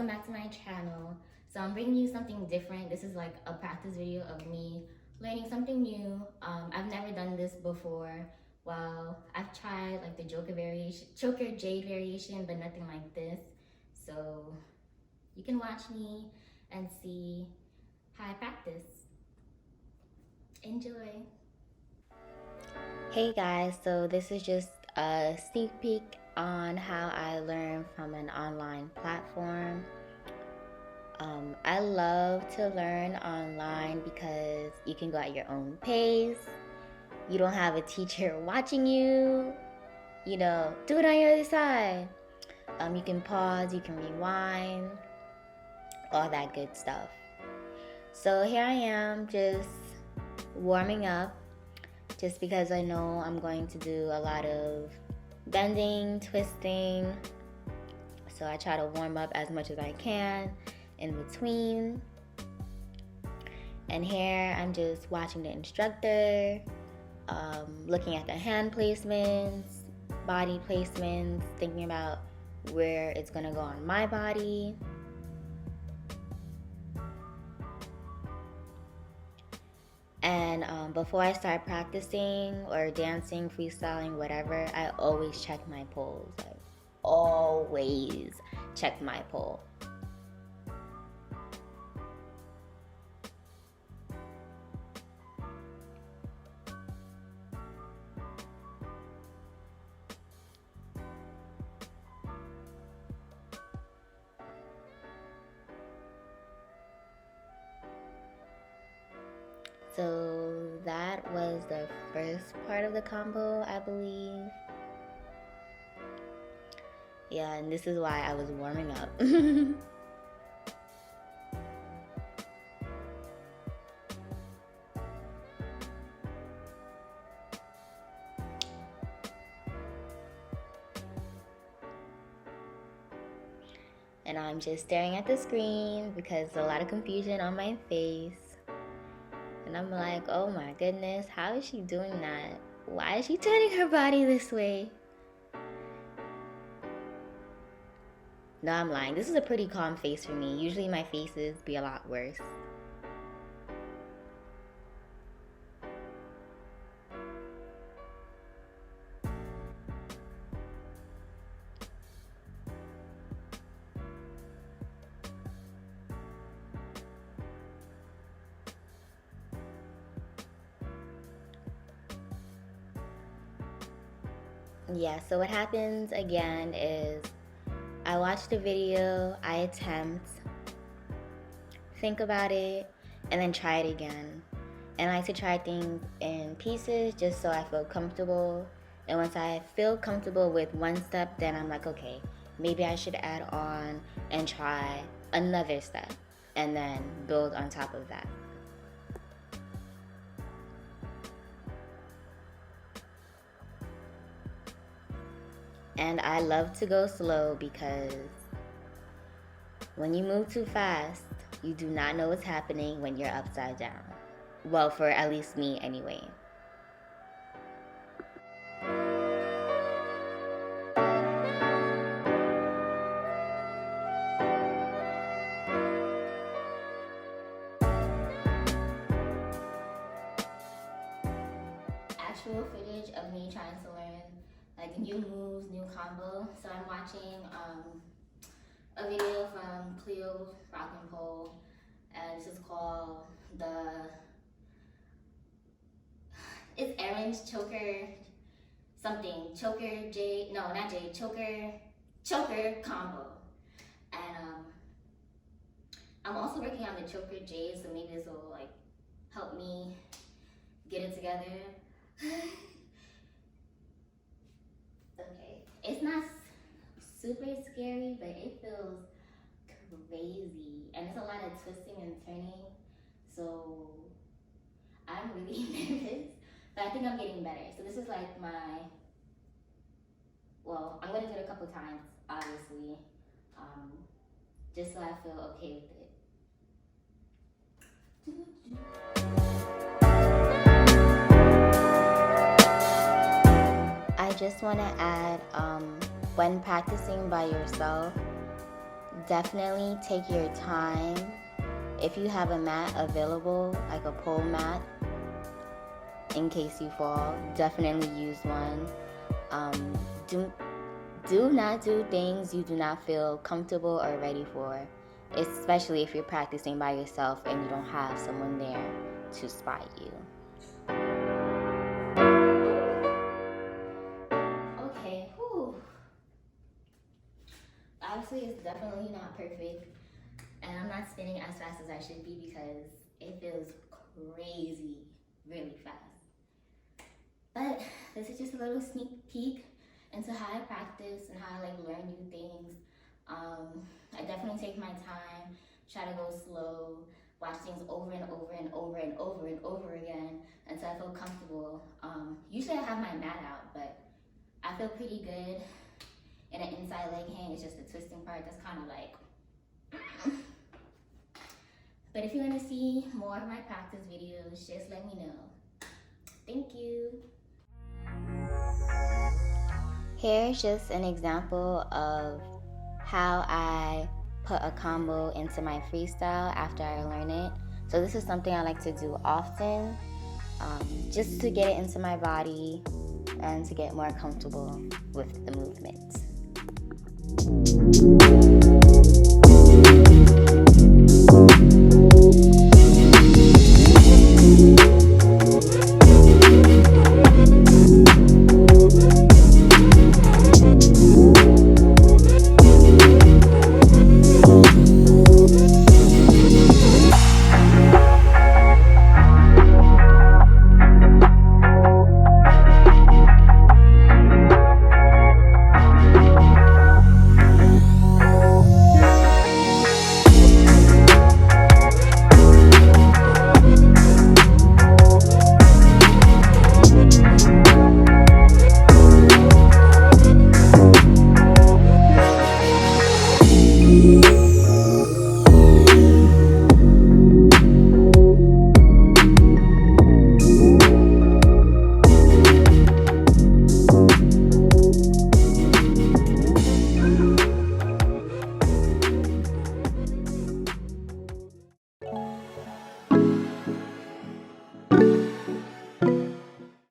welcome back to my channel. So I'm bringing you something different. This is like a practice video of me learning something new. I've never done this before. Well, I've tried like the choker jade variation, but nothing like this. So you can watch me and see how I practice. Enjoy. Hey guys, so this is just a sneak peek on how I learn from an online platform. I love to learn online because you can go at your own pace. You don't have a teacher watching you. You know, do it on your other side. You can pause, you can rewind, all that good stuff. So here I am just warming up, just because I know I'm going to do a lot of bending, twisting. So I try to warm up as much as I can in between. And here I'm just watching the instructor, looking at the hand placements, body placements, thinking about where it's gonna go on my body. And before I start practicing or dancing, freestyling, whatever, I always check my poles. I always check my pole. So that was the first part of the combo, I believe. Yeah, and this is why I was warming up. And I'm just staring at the screen because there's a lot of confusion on my face. And I'm like, oh my goodness, how is she doing that? Why is she turning her body this way? No, I'm lying. This is a pretty calm face for me. Usually my faces be a lot worse. Yeah, so what happens again is I watch the video, I attempt, think about it, and then try it again. And I like to try things in pieces just so I feel comfortable. And once I feel comfortable with one step, then I'm like, okay, maybe I should add on and try another step and then build on top of that. And I love to go slow because when you move too fast, you do not know what's happening when you're upside down. Well, for at least me anyway. Actual footage of me trying to learn like new moves, new combo. So I'm watching a video from Cleo Rock and Pole, and this is called it's Erin's choker choker combo. And I'm also working on the choker jade, so maybe this will like help me get it together. Okay, it's not super scary, but it feels crazy, and it's a lot of twisting and turning, so I'm really nervous, but I think I'm getting better. So this is like well, I'm gonna do it a couple times, obviously, just so I feel okay with it. I just want to add, when practicing by yourself, definitely take your time. If you have a mat available, like a pole mat, in case you fall, definitely use one. Do not do things you do not feel comfortable or ready for, especially if you're practicing by yourself and you don't have someone there to spot you. Okay, whew. Obviously, it's definitely not perfect, and I'm not spinning as fast as I should be because it feels crazy, really fast. But this is just a little sneak peek into how I practice and how I learn new things. I definitely take my time, try to go slow, watch things over and over and over and over and over again until I feel comfortable. Usually I have my mat out, but I feel pretty good. And an inside leg hang is just the twisting part. That's kind of like. But if you want to see more of my practice videos, just let me know. Thank you. Here's just an example of how I put a combo into my freestyle after I learn it. So this is something I like to do often, just to get it into my body and to get more comfortable with the movements.